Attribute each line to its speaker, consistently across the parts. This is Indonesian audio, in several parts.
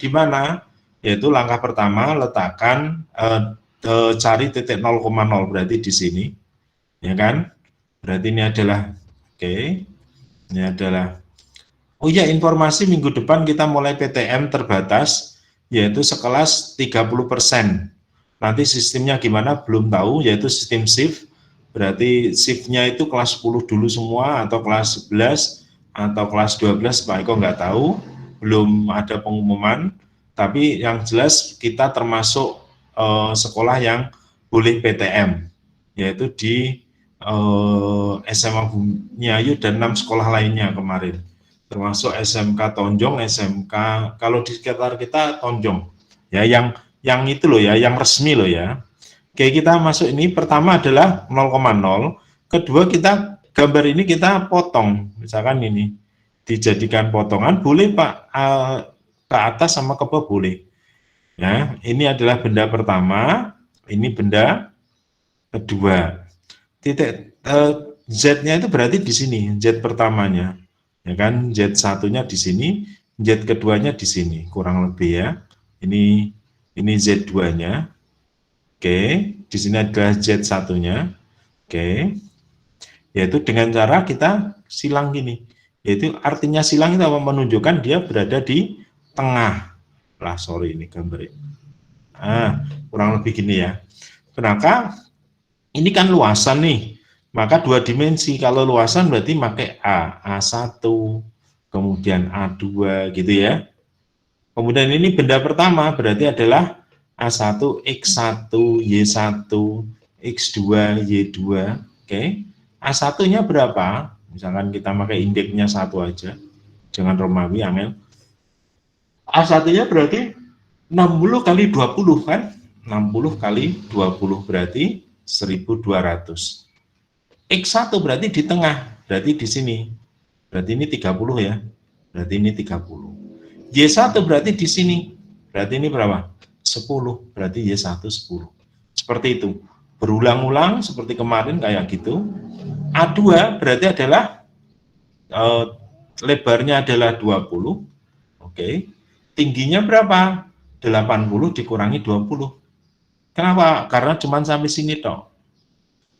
Speaker 1: di mana? Yaitu langkah pertama letakkan cari titik 0,0 berarti di sini, ya kan? Berarti ini adalah ini adalah. Oh iya, informasi minggu depan kita mulai PTM terbatas, yaitu sekelas 30%. Nanti sistemnya gimana belum tahu, yaitu sistem shift. Berarti shiftnya itu kelas 10 dulu semua, atau kelas 11, atau kelas 12, Pak Eko nggak tahu, belum ada pengumuman. Tapi yang jelas kita termasuk sekolah yang boleh PTM, yaitu di SMA Bumi Ayu dan 6 sekolah lainnya kemarin, termasuk SMK Tonjong, SMK kalau di sekitar kita Tonjong, ya yang itu loh ya, yang resmi loh ya. Oke, kita masuk ini pertama adalah 0,0, kedua kita gambar ini kita potong, misalkan ini dijadikan potongan, boleh Pak, ke atas sama ke bawah boleh. Ya, ini adalah benda pertama, ini benda kedua. Titik Z-nya itu berarti di sini, Z pertamanya. Ya kan, Z satunya di sini, Z keduanya di sini, kurang lebih ya. Ini Z2-nya. Oke, di sini adalah Z satunya. Oke. Yaitu dengan cara kita silang gini. Yaitu artinya silang itu menunjukkan dia berada di tengah. Lah, sorry ini gambarnya. Kurang lebih gini ya. Maka ini kan luasan nih. Maka dua dimensi, kalau luasan berarti pakai A1, kemudian A2 gitu ya. Kemudian ini benda pertama berarti adalah A1, X1, Y1, X2, Y2. Oke. A1-nya berapa? Misalkan kita pakai indeksnya 1 aja. Jangan Romawi, Amel. A1-nya berarti 60 kali 20 kan? 60 kali 20 berarti 1200. X1 berarti di tengah, berarti di sini. Berarti ini 30 ya. Berarti ini 30. Y1 berarti di sini. Berarti ini berapa? 10. Berarti Y1 10. Seperti itu. Berulang-ulang seperti kemarin kayak gitu. A2 berarti adalah lebarnya adalah 20. Oke. Tingginya berapa? 80 dikurangi 20. Kenapa? Karena cuma sampai sini toh.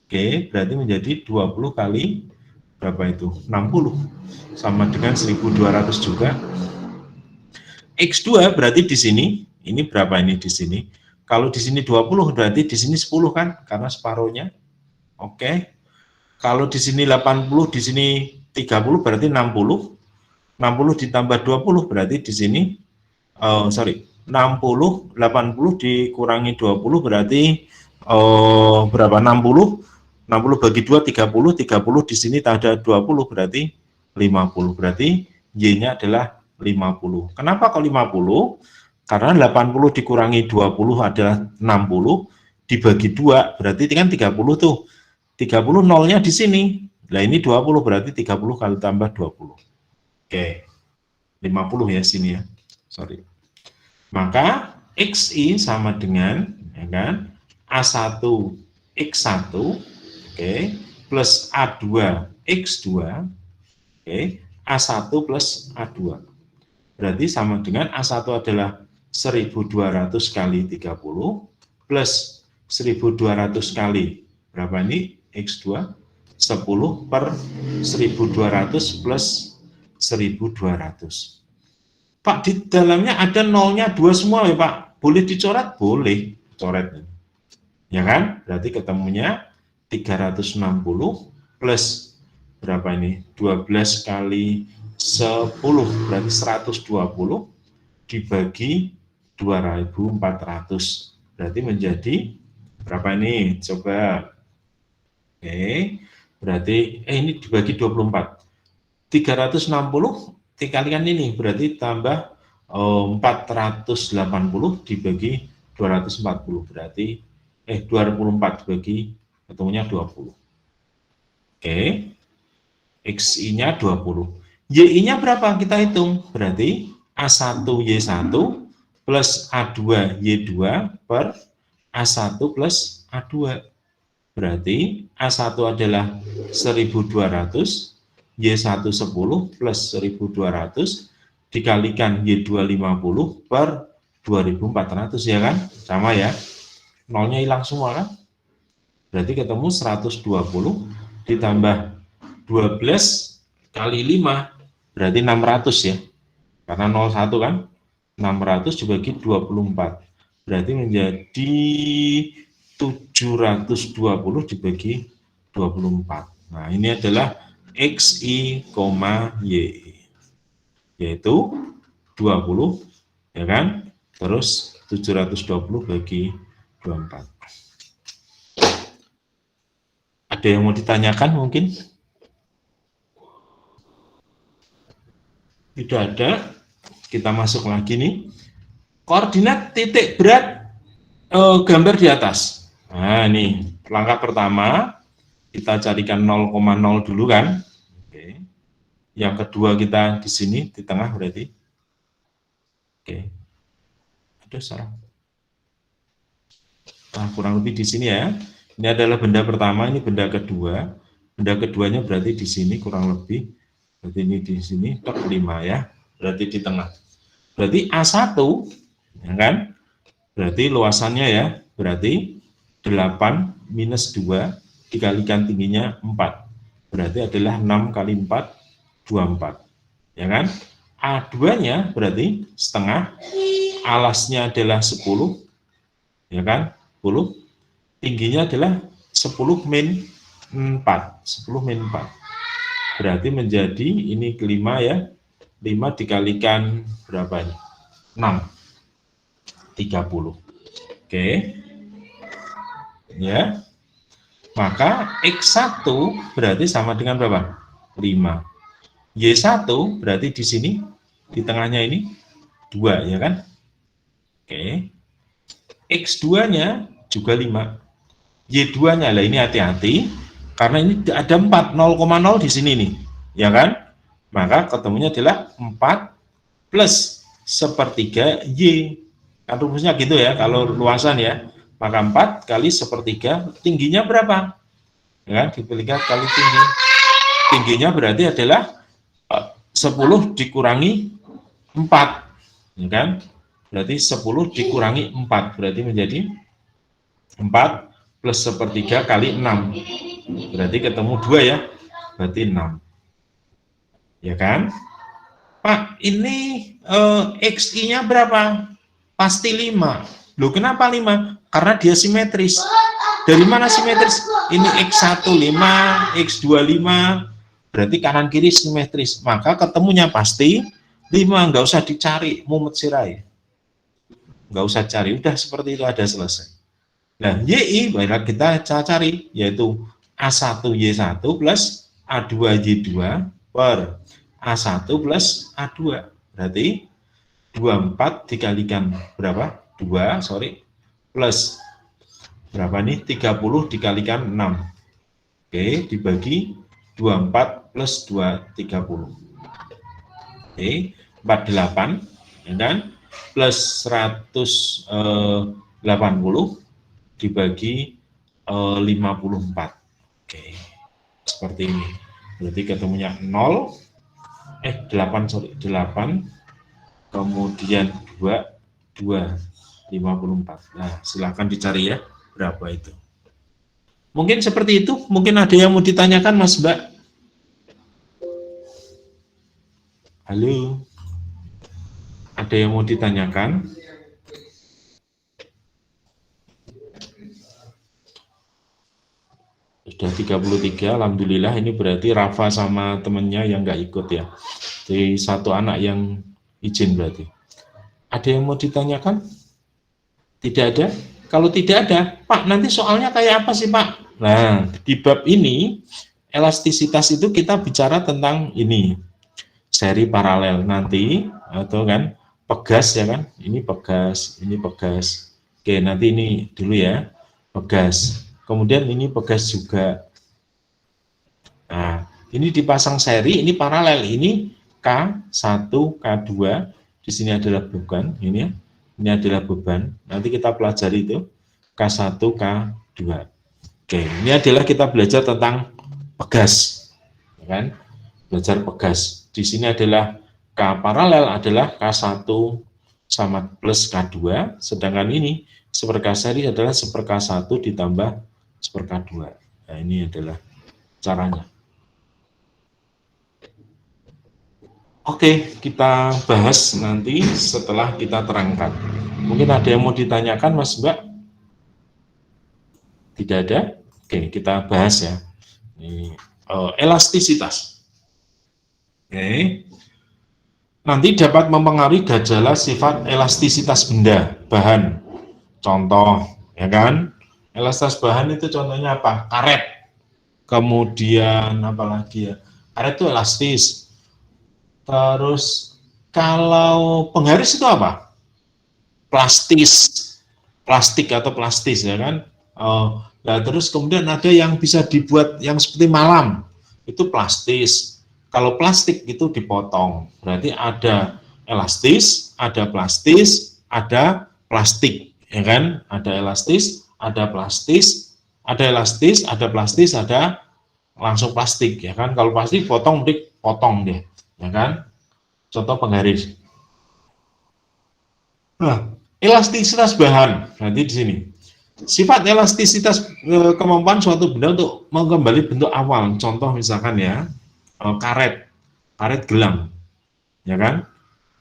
Speaker 1: Oke, berarti menjadi 20 kali berapa itu? 60. Sama dengan 1200 juga. X2 berarti di sini, ini berapa ini di sini? Kalau di sini 20 berarti di sini 10 kan? Karena separuhnya. Oke. Kalau di sini 80, di sini 30 berarti 60. 60 ditambah 20 berarti di sini 60, 80 dikurangi 20 berarti berapa? 60 bagi 2 30, 30 di sini ada 20 berarti 50, berarti Y-nya adalah 50. Kenapa kok 50? Karena 80 dikurangi 20 adalah 60, dibagi 2 berarti kan 30 tuh. 30 nolnya di sini. Nah ini 20 berarti 30 kali tambah 20. Oke. 50 ya sini ya. Sorry. Maka XI sama dengan ya kan, A1 X1 plus A2 X2 A1 plus A2. Berarti sama dengan A1 adalah 1200 kali 30 plus 1200 kali berapa ini X2? 10 per 1200 plus 1200. Pak, di dalamnya ada nolnya 2 semua ya Pak, boleh dicoret? Boleh, coret. Ya kan? Berarti ketemunya 360 plus berapa ini? 12 kali 10, berarti 120 dibagi 2400. Berarti menjadi berapa ini? Coba. Oke, berarti ini dibagi 24. 360 dikalikan ini berarti tambah 480 dibagi 240 berarti 24 dibagi ketemunya 20. Oke. XI-nya 20. Y-nya berapa? Kita hitung. Berarti A1 Y1 plus A2 Y2 per A1 plus A2. Berarti A1 adalah 1200, Y1 10 plus 1200 dikalikan Y2 50 per 2400 ya kan? Sama ya. Nolnya hilang semua kan? Berarti ketemu 120 ditambah 12 kali 5 berarti 600 ya. Karena 01 kan? 600 dibagi 24. Berarti menjadi 720 dibagi 24. Nah, ini adalah XI, YI. Yaitu 20 ya kan? Terus 720 bagi 24. Ada yang mau ditanyakan mungkin? Tidak ada. Kita masuk lagi nih. Koordinat titik berat gambar di atas. Nah, ini langkah pertama kita carikan 0,0 dulu kan. Oke. Yang kedua kita di sini di tengah berarti. Oke. Ada salah. Nah, kurang lebih di sini ya. Ini adalah benda pertama, ini benda kedua. Benda keduanya berarti di sini kurang lebih. Berarti ini di sini tok 5 ya. Berarti di tengah. Berarti A1 ya kan? Berarti luasannya ya, berarti 8 minus 2 dikalikan tingginya 4. Berarti adalah 6 kali 4, 24. Ya kan? A2-nya berarti setengah, alasnya adalah 10, ya kan? 10. Tingginya adalah 10 min 4. 10 min 4. Berarti menjadi ini kelima ya. 5 dikalikan berapa ini? 6. 30. Oke. Ya. Maka X1 berarti sama dengan berapa? 5. Y1 berarti di sini di tengahnya ini 2 ya kan? Oke. X2-nya juga 5. Y2-nya lah ini hati-hati karena ini ada 4, 0,0 di sini nih. Ya kan? Maka ketemunya adalah 4 plus sepertiga Y. Kan rumusnya gitu ya, kalau luasan ya. Maka 4 kali sepertiga, tingginya berapa? Ya kan, diberikan kali tinggi. Tingginya berarti adalah 10 dikurangi 4. Ya kan? Berarti 10 dikurangi 4. Berarti menjadi 4 plus sepertiga kali 6. Berarti ketemu 2 ya. Berarti 6. Ya kan? Pak, ini XI-nya berapa? Pasti 5. Loh, kenapa 5? Karena dia simetris. Dari mana simetris? Ini X1 5, X2 5, berarti kanan kiri simetris. Maka ketemunya pasti 5, nggak usah dicari, mumet sirai. Nggak usah cari, udah seperti itu ada selesai. Nah, YI, baiklah kita cari, yaitu A1Y1 plus A2Y2 per A1 plus A2. Berarti 24 dikalikan berapa? 2, sorry. Plus berapa nih? 30 dikalikan 6. Oke, dibagi 24 plus 2, 30. Oke, 48. Ya kan? Plus 180 dibagi 54. Oke, seperti ini. Berarti ketemunya 0. 8, sorry, 8, kemudian 2, 54. Nah, silakan dicari ya, berapa itu. Mungkin seperti itu, mungkin ada yang mau ditanyakan Mas Mbak. Halo, ada yang mau ditanyakan? Sudah 33, alhamdulillah. Ini berarti Rafa sama temennya yang nggak ikut ya. Jadi satu anak yang izin berarti. Ada yang mau ditanyakan? Tidak ada? Kalau tidak ada, Pak, nanti soalnya kayak apa sih, Pak? Nah, di bab ini, elastisitas itu kita bicara tentang ini, seri paralel nanti, atau kan, pegas ya kan, ini pegas, ini pegas. Oke, nanti ini dulu ya, pegas. Kemudian ini pegas juga. Nah, ini dipasang seri, ini paralel, ini K1, K2, di sini adalah beban, ini ya. Ini adalah beban. Nanti kita pelajari itu K1, K2. Oke, ini adalah kita belajar tentang pegas, ya kan? Belajar pegas. Di sini adalah paralel adalah K1 sama plus K2, sedangkan ini 1/K seri adalah 1/K1 ditambah 1/K2. Nah, ini adalah caranya. Oke, kita bahas nanti setelah kita terangkan. Mungkin ada yang mau ditanyakan, Mas Mbak? Tidak ada? Oke, kita bahas ya. Ini, elastisitas. Oke. Nanti dapat mempengaruhi gejala sifat elastisitas benda, bahan. Contoh, ya kan? Elastisitas bahan itu contohnya apa? Karet. Kemudian apa lagi ya? Karet itu elastis. Terus kalau penggaris itu apa? Plastis, plastik atau plastis ya kan. Nah, terus kemudian ada yang bisa dibuat yang seperti malam, itu plastis. Kalau plastik itu dipotong, berarti ada elastis, ada plastis, ada plastik, ya kan? Ada elastis, ada plastis, ada elastis, ada plastis, ada langsung plastik, ya kan? Kalau plastik potong, potong deh, ya kan? Contoh penggaris. Nah, elastisitas bahan, nanti di sini. Sifat elastisitas kemampuan suatu benda untuk mengembali bentuk awal. Contoh misalkan ya, karet gelang, ya kan?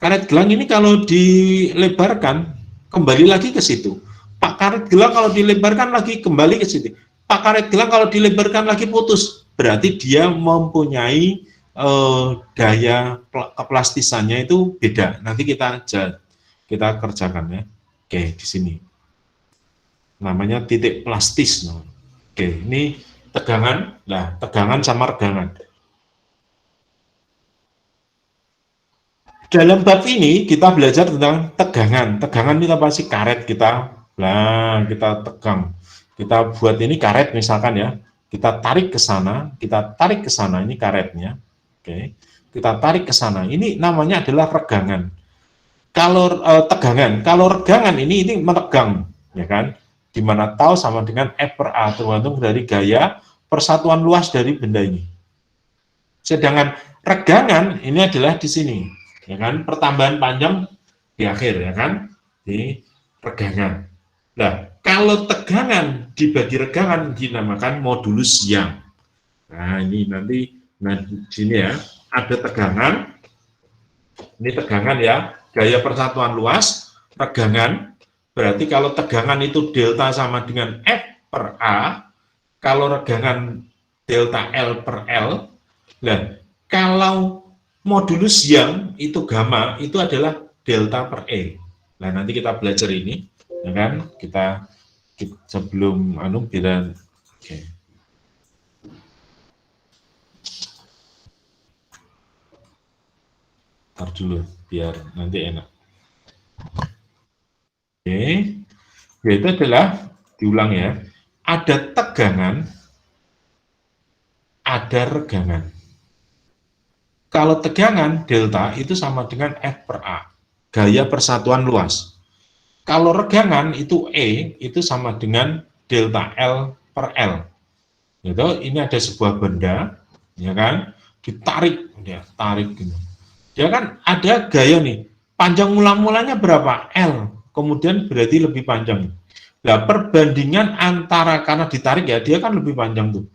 Speaker 1: Karet gelang ini kalau dilebarkan kembali lagi ke situ. Pak karet gelang kalau dilebarkan lagi kembali ke situ. Pak karet gelang kalau dilebarkan lagi putus. Berarti dia mempunyai daya keplastisannya itu beda. Nanti kita kerjakan ya. Oke, di sini namanya titik plastis. Oke, ini tegangan. Nah, tegangan sama regangan. Dalam bab ini kita belajar tentang tegangan. Tegangan ini apa sih? Karet kita tegang. Kita buat ini karet misalkan ya. Kita tarik ke sana, ini karetnya. Oke. Kita tarik ke sana. Ini namanya adalah regangan. Kalau tegangan, kalau regangan ini menegang, ya kan? Di mana tau sama dengan F/A tergantung dari gaya persatuan luas dari benda ini. Sedangkan regangan ini adalah di sini, ya kan? Pertambahan panjang di akhir, ya kan? Di regangan. Nah, kalau tegangan dibagi regangan dinamakan modulus Young. Nah, ini nanti di sini ya, ada tegangan. Ini tegangan ya, gaya persatuan luas, regangan. Berarti kalau tegangan itu delta sama dengan F/A, kalau regangan delta L/L, dan kalau modulus Young itu gamma, itu adalah delta per E. Nah, nanti kita belajar ini, ya kan? Kita sebelum beda. Oke. Ntar dulu, biar nanti enak. Oke, yaitu adalah, diulang ya, ada tegangan, ada regangan. Kalau tegangan, delta itu sama dengan F/A, gaya persatuan luas. Kalau regangan itu E, itu sama dengan delta L/L. Gitu, ini ada sebuah benda, ya kan, ditarik, ya, tarik gitu. Dia kan ada gaya nih, panjang mula-mulanya berapa? L, kemudian berarti lebih panjang. Nah, perbandingan antara, karena ditarik ya, dia kan lebih panjang tuh.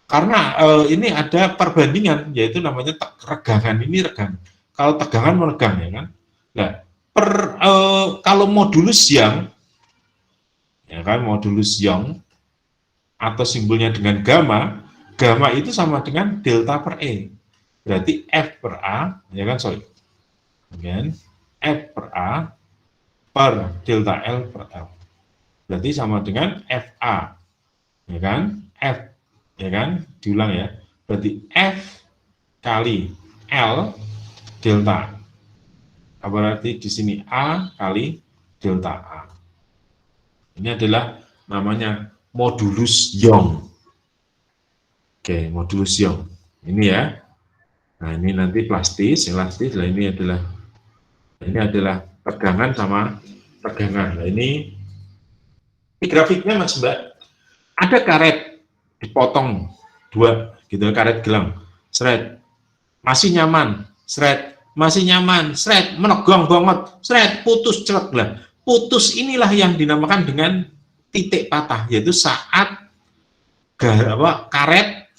Speaker 1: Karena ini ada perbandingan, yaitu namanya regangan, ini regangan. Kalau tegangan meregang, ya kan. Nah, kalau modulus Young, ya kan, modulus Young, atau simbolnya dengan gamma, gamma itu sama dengan delta per E. Berarti F/A, ya kan, Again, F/A per delta L/L. Berarti sama dengan FA, ya kan? F, ya kan? Diulang ya. Berarti F kali L delta. Berarti di sini A kali delta A. Ini adalah namanya modulus Young. Oke, modulus Young. Ini ya. Nah, ini nanti plastis, elastis. Nah, ini adalah tegangan sama tegangan. Nah, ini grafiknya Mas Mbak. Ada karet dipotong 2 gitu, karet gelang. Seret. Masih nyaman. Seret. masih nyaman, seret, menegang banget, seret, putus, celek lah. Putus inilah yang dinamakan dengan titik patah, yaitu saat karet,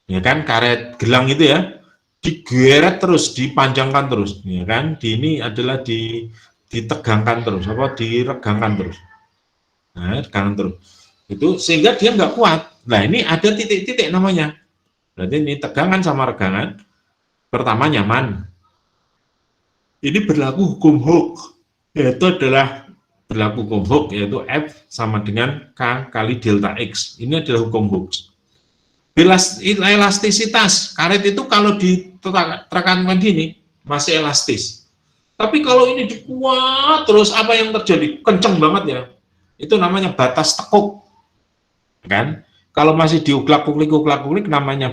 Speaker 1: ya kan, karet gelang itu ya, digeret terus, dipanjangkan terus, ya kan, ini adalah ditegangkan terus, diregangkan terus, nah, regangkan terus, itu sehingga dia nggak kuat. Nah ini ada titik-titik namanya, berarti ini tegangan sama regangan. Pertama nyaman, ini berlaku hukum Hooke, yaitu adalah berlaku hukum Hooke, yaitu F sama dengan K kali delta X. Ini adalah hukum Hooke. Elastisitas karet itu kalau ditekankan gini masih elastis. Tapi kalau ini dikuat terus, apa yang terjadi? Kenceng banget ya. Itu namanya batas tekuk. Kan? Kalau masih diuklak-uklik namanya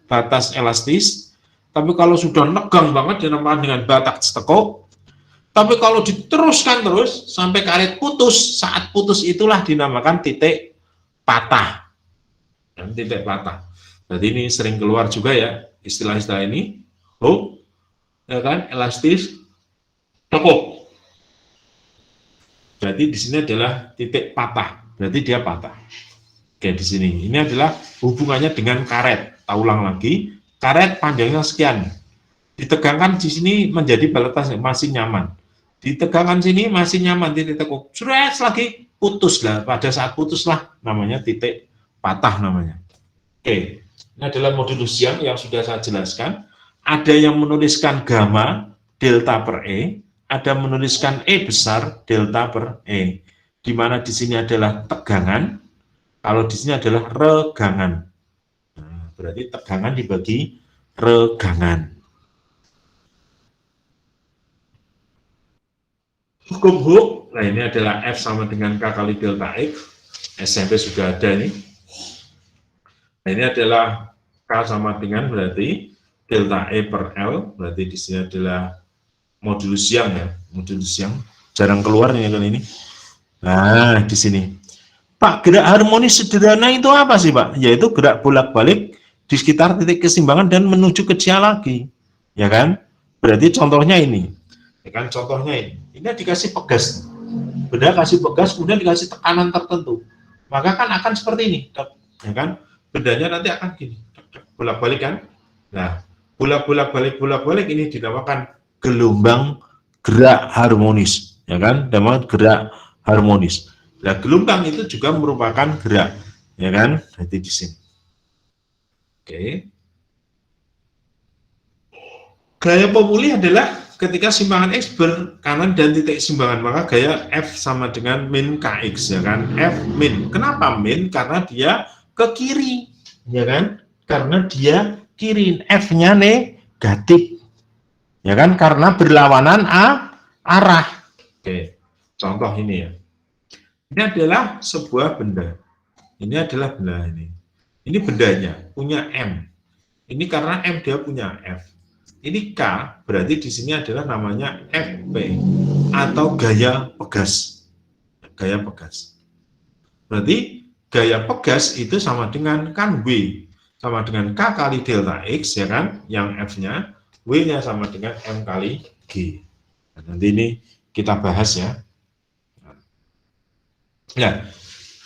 Speaker 1: batas elastis. Tapi kalau sudah negang banget dinamakan dengan batas tekuk. Tapi kalau diteruskan terus sampai karet putus, saat putus itulah dinamakan titik patah. Dan titik patah. Jadi ini sering keluar juga ya istilah-istilah ini. Hook, ya kan, elastis, tekuk. Berarti di sini adalah titik patah. Berarti dia patah. Oke, di sini. Ini adalah hubungannya dengan karet. Kita ulang lagi. Karet panjangnya sekian. Ditegangkan di sini menjadi batas masih nyaman. Ditegangkan sini masih nyaman, titik tekuk. Sudah lagi putus lah. Pada saat putus lah namanya titik patah namanya. Oke, ini adalah modulus Young yang sudah saya jelaskan. Ada yang menuliskan gamma delta per E, ada menuliskan E besar delta per E. Di mana di sini adalah tegangan, kalau di sini adalah regangan. Nah, berarti tegangan dibagi regangan. Hukum Hooke, nah ini adalah F sama dengan K kali delta X. SMP sudah ada ini. Nah, ini adalah K sama dengan berarti delta E per L, berarti di sini adalah modulus Young ya, modulus Young. Jarang keluar nih kali ini. Nah, di sini. Pak, gerak harmonis sederhana itu apa sih, Pak? Yaitu gerak bolak-balik di sekitar titik keseimbangan dan menuju ke dia lagi. Ya kan? Berarti contohnya ini. Ya kan, contohnya ini. Ini dikasih pegas. Benda kasih pegas, kemudian dikasih tekanan tertentu. Maka kan akan seperti ini. Ya kan? Bendanya nanti akan gini. Bolak-balik kan? Nah, bolak-balik ini dinamakan gelombang gerak harmonis. Ya kan? Dinamakan gerak harmonis. Nah, gelombang itu juga merupakan gerak, ya kan? Jadi di sini. Oke. Gaya pemulih adalah ketika simpangan X berkanan dan titik simpangan, maka gaya F sama dengan min KX, ya kan? F min. Kenapa min? Karena dia ke kiri, ya kan? Karena dia kiri. F-nya negatif, ya kan? Karena berlawanan arah. Oke. Contoh ini ya. Ini adalah sebuah benda. Ini adalah benda ini. Ini bendanya, punya M. Ini karena M dia punya F. Ini K, berarti di sini adalah namanya FP atau gaya pegas. Gaya pegas. Berarti gaya pegas itu sama dengan kan W, sama dengan K kali delta X, ya kan? Yang F-nya, W-nya sama dengan M kali G. Nah, nanti ini kita bahas ya. Nah,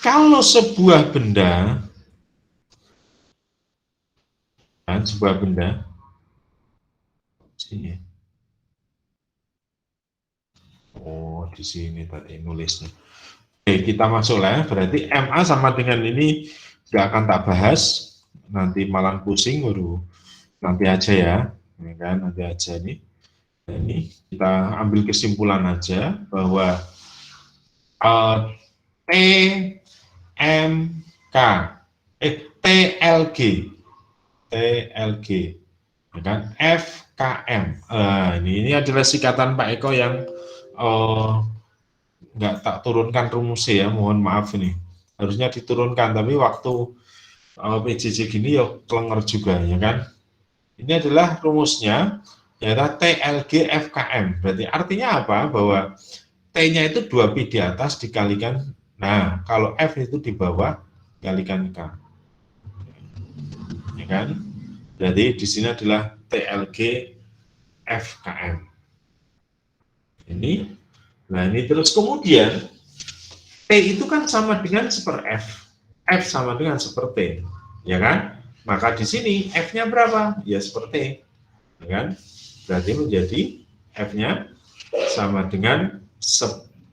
Speaker 1: kalau sebuah benda, kan, sebuah benda, sini. Oh, di sini tadi nulisnya. Oke, kita masuk lah. Berarti MA sama dengan ini nggak akan tak bahas. Nanti malah pusing, baru nanti aja ya. Ini kan, nanti aja nih. Nah, ini kita ambil kesimpulan aja bahwa TMK, TLG, ya kan, FKM. Ini adalah sikatan Pak Eko yang nggak tak turunkan rumusnya ya, mohon maaf ini. Harusnya diturunkan, tapi waktu PJJ gini ya kelenger juga, ya kan. Ini adalah rumusnya, yaitu TLG FKM. Berarti artinya apa? Bahwa T-nya itu 2Pi di atas dikalikan, nah kalau F itu di bawah dikalikan K. Ya kan? Jadi di sini adalah TLG FKM. Ini, nah ini terus kemudian T itu kan sama dengan seper F sama dengan seper T, ya kan? Maka di sini F-nya berapa? Ya seper T, ya kan? Berarti menjadi F-nya sama dengan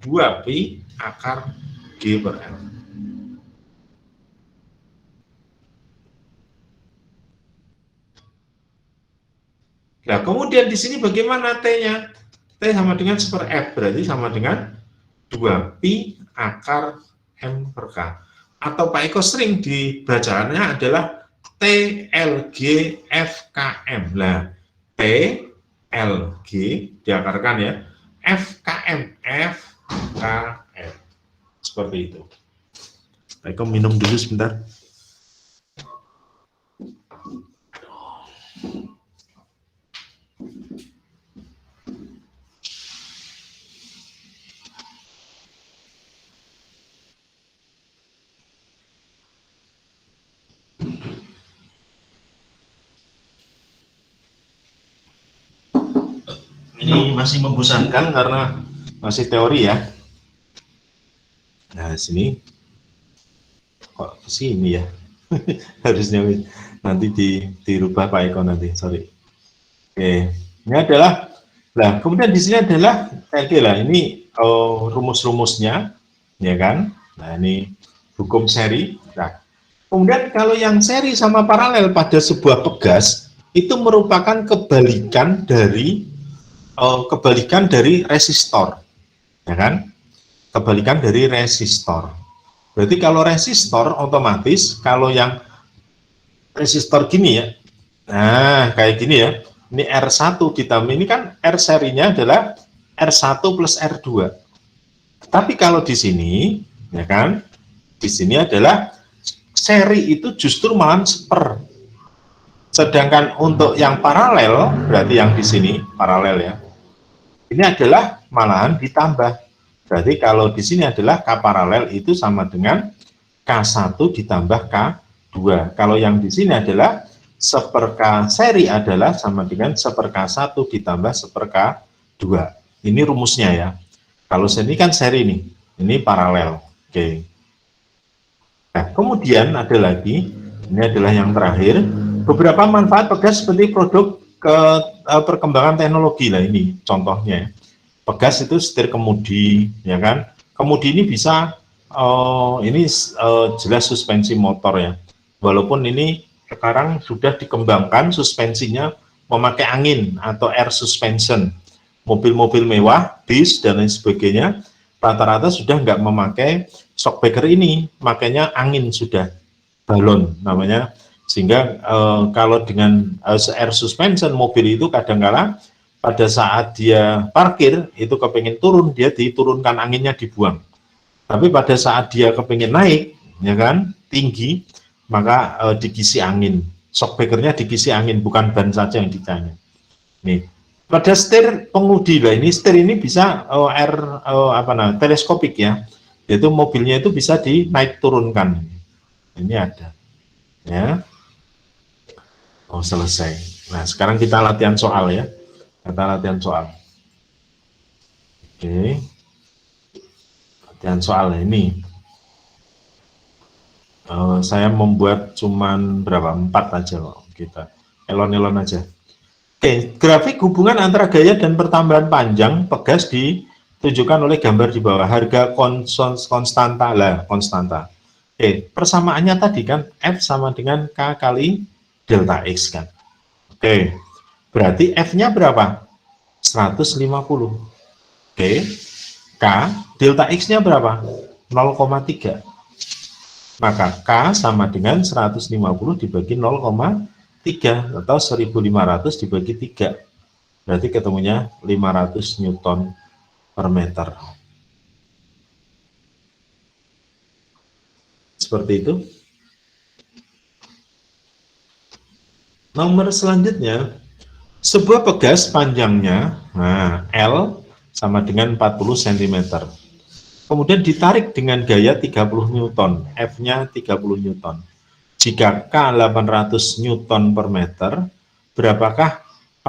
Speaker 1: 2pi akar G per L. Nah, kemudian di sini bagaimana T-nya? T sama dengan seper F, berarti sama dengan 2pi akar M per K. Atau Pak Eko sering dibacaannya adalah TLGFKM. Nah, TLG diakarkan ya, FKM, FKM. Seperti itu. Pak Eko minum dulu sebentar. Ini masih membosankan karena masih teori ya. Nah, sini kok kesini ya. Harusnya nanti dirubah Pak Eko nanti, sorry. Oke, ini adalah, nah kemudian di sini adalah, oke lah, ini rumus-rumusnya, ya kan? Nah ini hukum seri. Nah, kemudian kalau yang seri sama paralel pada sebuah pegas itu merupakan kebalikan dari resistor, ya kan? Kebalikan dari resistor. Berarti kalau resistor otomatis kalau yang resistor gini ya, nah kayak gini ya, ini R1 ditambah, ini kan R serinya adalah R1 plus R2. Tapi kalau di sini, ya kan, di sini adalah seri itu justru malah seper. Sedangkan untuk yang paralel, berarti yang di sini paralel ya, ini adalah malahan ditambah. Berarti kalau di sini adalah K paralel itu sama dengan K1 ditambah K2. Kalau yang di sini adalah seper K seri adalah sama dengan seper K1 ditambah seper K2. Ini rumusnya ya. Kalau sini kan seri nih, ini paralel. Oke. Nah, kemudian ada lagi, ini adalah yang terakhir, beberapa manfaat pegas seperti produk perkembangan teknologi lah ini contohnya. Pegas itu setir kemudi, ya kan? Kemudi ini bisa jelas suspensi motor ya. Walaupun ini sekarang sudah dikembangkan suspensinya memakai angin atau air suspension. Mobil-mobil mewah, bis dan lain sebagainya, rata-rata sudah nggak memakai shockbreaker ini, makanya angin sudah balon namanya. Sehingga kalau dengan air suspension mobil itu kadang-kala pada saat dia parkir itu kepengen turun, dia diturunkan anginnya dibuang. Tapi pada saat dia kepengen naik, ya kan, tinggi, maka dikisi angin. Shockbreakernya dikisi angin, bukan ban saja yang dicanya. Nih, pada setir pengemudi lah, ini setir ini bisa teleskopik ya, yaitu mobilnya itu bisa dinaik turunkan. Ini ada, ya. Oh selesai. Nah sekarang kita latihan soal ya. Kita latihan soal. Oke. Latihan soal ini. Saya membuat cuman berapa? 4 aja kok kita. Elon-elon aja. Oke, grafik hubungan antara gaya dan pertambahan panjang pegas ditunjukkan oleh gambar di bawah. Harga konstanta lah, konstanta. Oke, persamaannya tadi kan F sama dengan K kali delta X kan. Oke. Berarti F-nya berapa? 150. Oke. K, delta X-nya berapa? 0,3. Maka K sama dengan 150 dibagi 0,3 atau 1500 dibagi 3. Berarti ketemunya 500 Newton per meter. Seperti itu. Nomor selanjutnya, sebuah pegas panjangnya L sama dengan 40 cm. Kemudian ditarik dengan gaya 30 Newton, F-nya 30 Newton. Jika K 800 Newton per meter, berapakah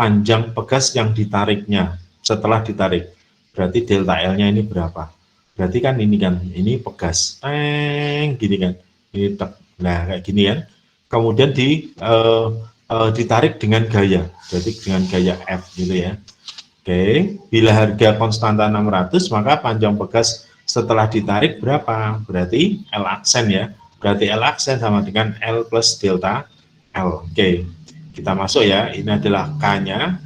Speaker 1: panjang pegas yang ditariknya setelah ditarik. Berarti delta L-nya ini berapa? Berarti kan ini kan, ini pegas. Gini kan. Ini tek. Nah, kayak gini kan. Kemudian ditarik dengan gaya. Berarti dengan gaya F gitu ya. Oke, bila harga konstanta 600, maka panjang pegas setelah ditarik berapa? Berarti L aksen ya. Berarti L aksen sama dengan L plus delta L. Oke, kita masuk ya. Ini adalah K-nya.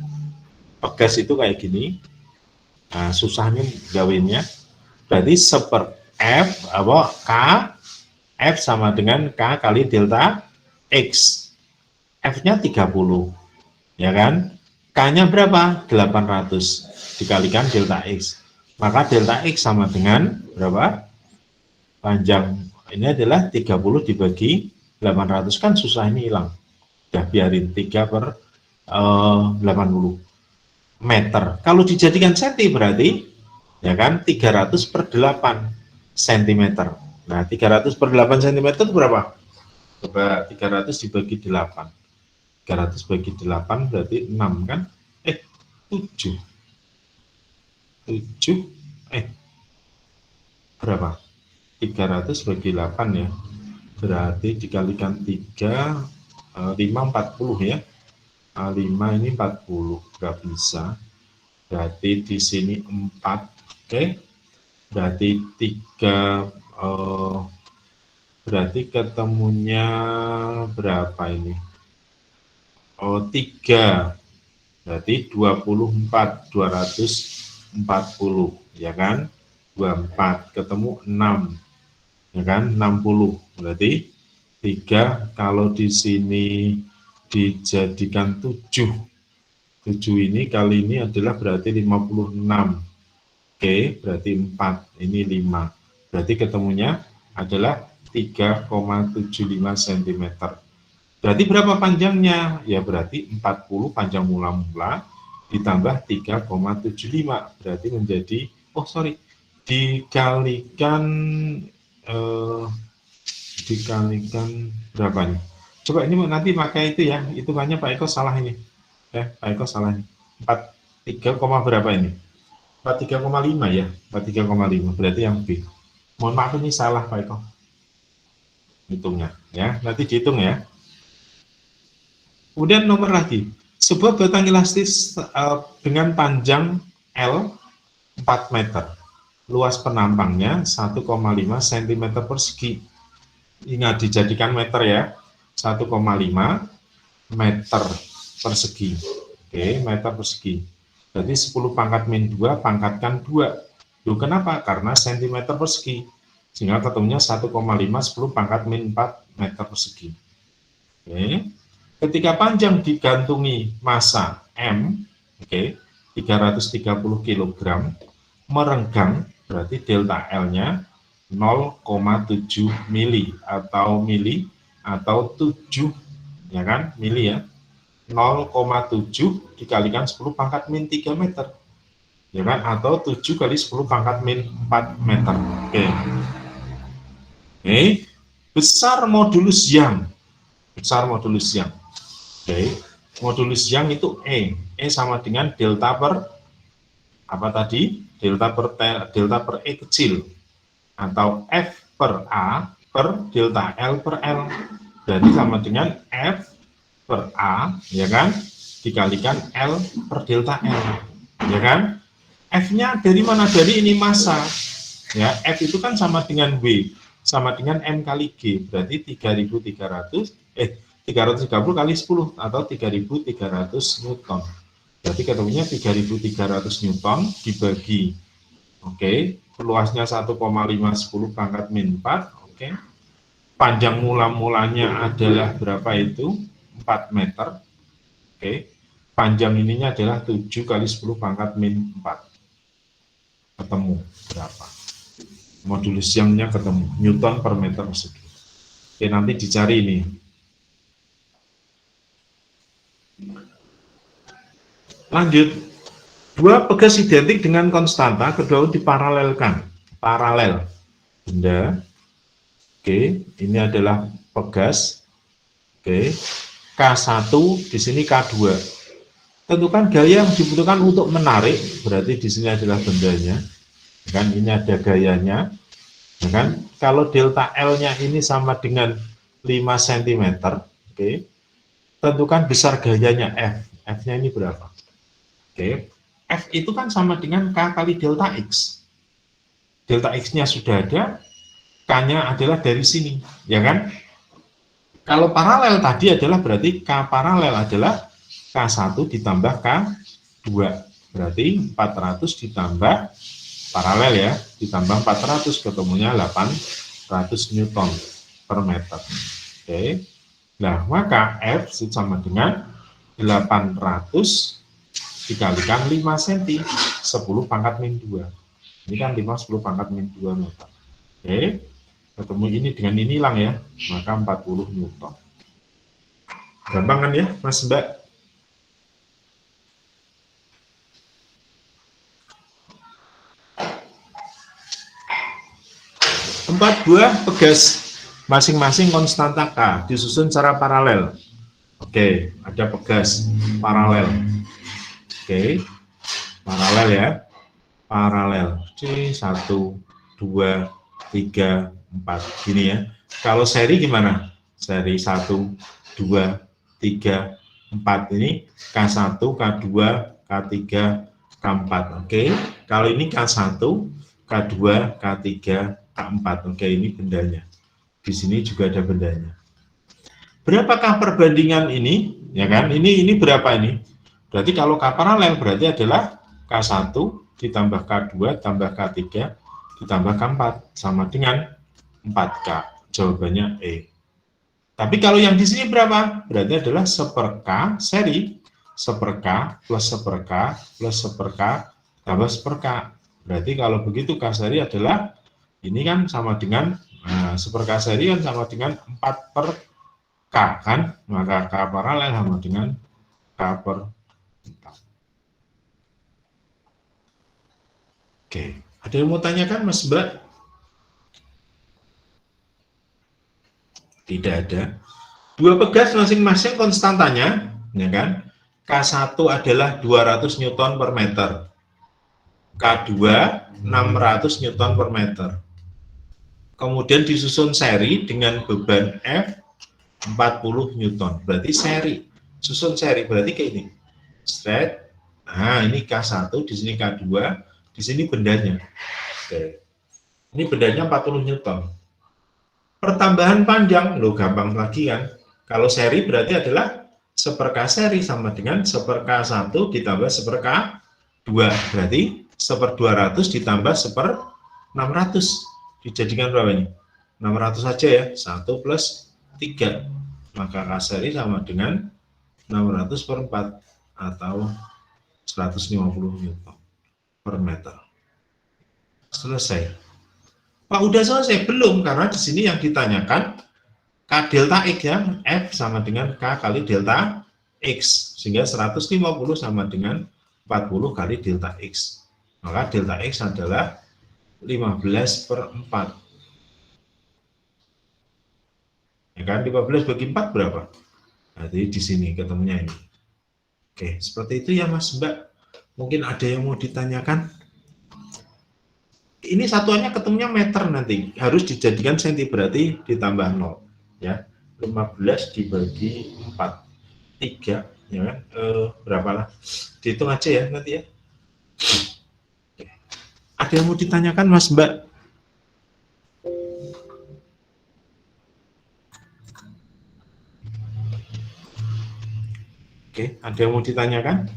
Speaker 1: Pegas itu kayak gini. Nah, susahnya gawinnya. Berarti seper F, K, F sama dengan K kali delta X. F-nya 30, ya kan? K-nya berapa? 800 dikalikan delta X. Maka delta X sama dengan berapa? Panjang ini adalah 30 dibagi 800, kan susah ini hilang. Udah biarin 3 per 80 meter. Kalau dijadikan senti berarti ya kan 300 per 8 cm. Nah, 300 per 8 cm itu berapa? Coba 300 dibagi 8. 300 bagi 8 berarti 6 kan? 7 berapa? 300 bagi 8 ya. Berarti dikalikan 3, 5 40 ya. 5 ini 40, nggak bisa. Berarti di sini 4, oke. Berarti 3, berarti ketemunya berapa ini? 3. Berarti 24, 240, ya kan? 24, ketemu 6, ya kan? 60, berarti 3, kalau di sini dijadikan 7 ini kali ini adalah berarti 56, oke, berarti 4, ini 5, berarti ketemunya adalah 3,75 cm. Berarti berapa panjangnya? Ya berarti 40 panjang mula-mula ditambah 3,75. Berarti menjadi, dikalikan berapa nih? Coba ini nanti pakai itu ya, hitungannya Pak Eko salah ini. Pak Eko salah ini. 43, berapa ini? 43,5 ya, 43,5. Berarti yang B. Mohon maaf ini salah Pak Eko. Hitungnya ya, nanti dihitung ya. Kemudian nomor lagi, sebuah batang elastis dengan panjang L 4 meter, luas penampangnya 1,5 cm persegi. Ingat dijadikan meter ya, 1,5 meter persegi. Oke, meter persegi. Berarti 10 pangkat min 2 pangkatkan 2. Loh, kenapa? Karena cm persegi. Sehingga ketemunya 1,5 10 pangkat min 4 meter persegi. Oke. Ketika panjang digantungi massa M, 330 kg, merenggang, berarti delta L-nya 0,7 mili atau 7, ya kan, mili ya, 0,7 dikalikan 10 pangkat min 3 meter, ya kan, atau 7 kali 10 pangkat min 4 meter. Besar modulus Young. Modulus Young itu E sama dengan delta per apa tadi? Delta per E kecil atau F per A per delta L per L. Berarti sama dengan F per A, ya kan? Dikalikan L per delta L, ya kan? F-nya dari mana? Dari ini massa. Ya, F itu kan sama dengan W, sama dengan M kali G. Berarti 330 kali 10 atau 3.300 Newton. Berarti ketemunya 3.300 Newton dibagi, luasnya 1,5 10 pangkat min 4, panjang mula-mulanya adalah berapa itu? 4 meter, panjang ininya adalah 7 kali 10 pangkat min 4. Ketemu berapa? Modulus Young-nya ketemu, Newton per meter persegi. Nanti dicari ini. Lanjut, dua pegas identik dengan konstanta, kedua diparalelkan. Paralel. Benda. Ini adalah pegas. K1, di sini K2. Tentukan gaya yang dibutuhkan untuk menarik, berarti di sini adalah bendanya, kan ini ada gayanya, kan kalau delta L-nya ini sama dengan 5 cm, oke. Tentukan besar gayanya F, F-nya ini berapa? Oke, F itu kan sama dengan K kali delta X. Delta X-nya sudah ada, K-nya adalah dari sini, ya kan? Kalau paralel tadi adalah berarti K paralel adalah K1 ditambah K2. Berarti 400 ditambah paralel ya, ditambah 400 ketemunya 800 Newton per meter. Oke. Nah, maka F sama dengan 800 dikalikan 5 cm, 10 pangkat min 2. Ini kan 5, 10 pangkat min 2 meter. Oke. Ketemu ini dengan ini hilang ya, maka 40 Newton. Gampang kan ya, Mas Mbak? Empat buah pegas masing-masing konstanta K disusun secara paralel. Oke, ada pegas paralel. Oke, paralel ya, paralel. C 1, 2, 3, 4. Gini ya. Kalau seri gimana? Seri 1, 2, 3, 4. Ini K1, K2, K3, K4. Oke, kalau ini K1, K2, K3, K4. Oke, ini bendanya. Di sini juga ada bendanya. Berapakah perbandingan ini? Ya kan? Ini berapa ini? Berarti kalau K paralel berarti adalah K1 ditambah K2 tambah K3 ditambah K4 sama dengan 4K. Jawabannya E. Tapi kalau yang di sini berapa? Berarti adalah 1/K seri. 1/K plus 1/K plus 1/K tambah 1/K. Berarti kalau begitu K seri adalah ini kan sama dengan 1/K seri kan sama dengan 4/K kan? Maka K paralel sama dengan K per 4. Oke, ada yang mau tanyakan Mas Mbak? Tidak ada. Dua pegas masing-masing konstantanya, ya kan? K1 adalah 200 Newton per meter. K2 600 Newton per meter. Kemudian disusun seri dengan beban F 40 Newton. Berarti seri. Susun seri berarti kayak ini. Straight. Nah, ini K1, di sini K2, di sini bendanya. Oke. Ini bendanya 40 Newton. Pertambahan panjang, lo gampang lagi kan. Kalau seri berarti adalah 1/K seri sama dengan 1/K1 ditambah 1/K2. Berarti 1/200 ditambah 1/600. Dijadikan berapa ini? 600 saja ya. 1 plus 3. Maka K seri sama dengan 600 per 4 atau 150 Newton per meter. Selesai. Pak udah selesai? Belum, karena di sini yang ditanyakan K delta X ya, F sama dengan K kali delta X, sehingga 150 sama dengan 40 kali delta X. Maka delta X adalah 15 per 4. Ya kan, 15 bagi 4 berapa? Berarti di sini ketemunya ini. Oke, seperti itu ya Mas Mbak. Mungkin ada yang mau ditanyakan? Ini satuannya ketemunya meter nanti, harus dijadikan senti, berarti ditambah 0 ya. 15 dibagi 4 3 ya kan, berapa lah, dihitung aja ya nanti ya. Oke. Ada yang mau ditanyakan Mas Mbak? Oke, ada yang mau ditanyakan?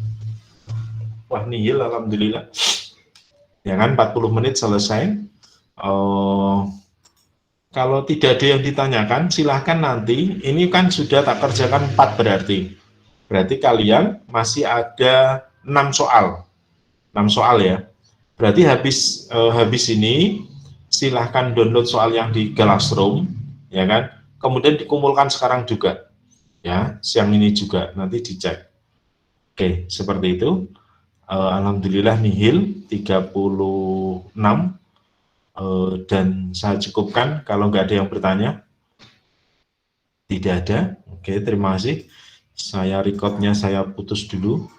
Speaker 1: Wah, nihil, alhamdulillah. Ya kan, 40 menit selesai. Kalau tidak ada yang ditanyakan, silahkan nanti. Ini kan sudah tak kerjakan 4 berarti. Berarti kalian masih ada 6 soal. 6 soal ya. Berarti habis ini silahkan download soal yang di Classroom, ya kan. Kemudian dikumpulkan sekarang juga. Ya, siang ini juga nanti dicek. Oke, seperti itu. Alhamdulillah nihil 36 dan saya cukupkan. Kalau nggak ada yang bertanya, tidak ada. Oke, terima kasih. Saya recordnya saya putus dulu.